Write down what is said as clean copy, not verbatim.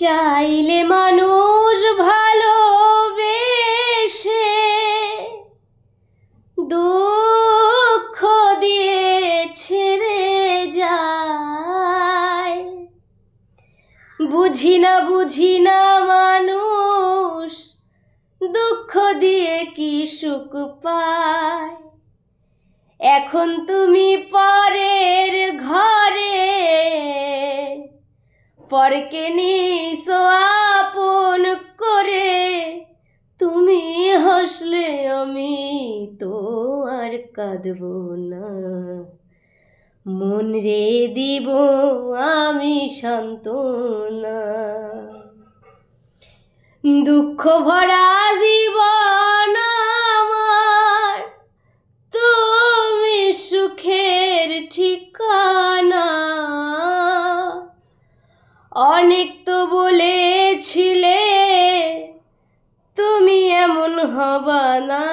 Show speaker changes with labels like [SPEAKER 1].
[SPEAKER 1] চাইলে মানুষ ভালোবেসে দুঃখ দিয়ে ছেড়ে যায়। বুঝি না মানুষ দুঃখ দিয়ে কি সুখ পায়। এখন তুমি পরের ঘরে পরকে নিছো আপন করে। তুমি হাসলে আমি তো আর কাঁদবো না, মন রে দিব আমি সান্ত্বনা। দুঃখ ভরা জীবন আমার, তুমি সুখের ঠিকানা। অনেক তো বলেছিলে তুমি এমন হবা না।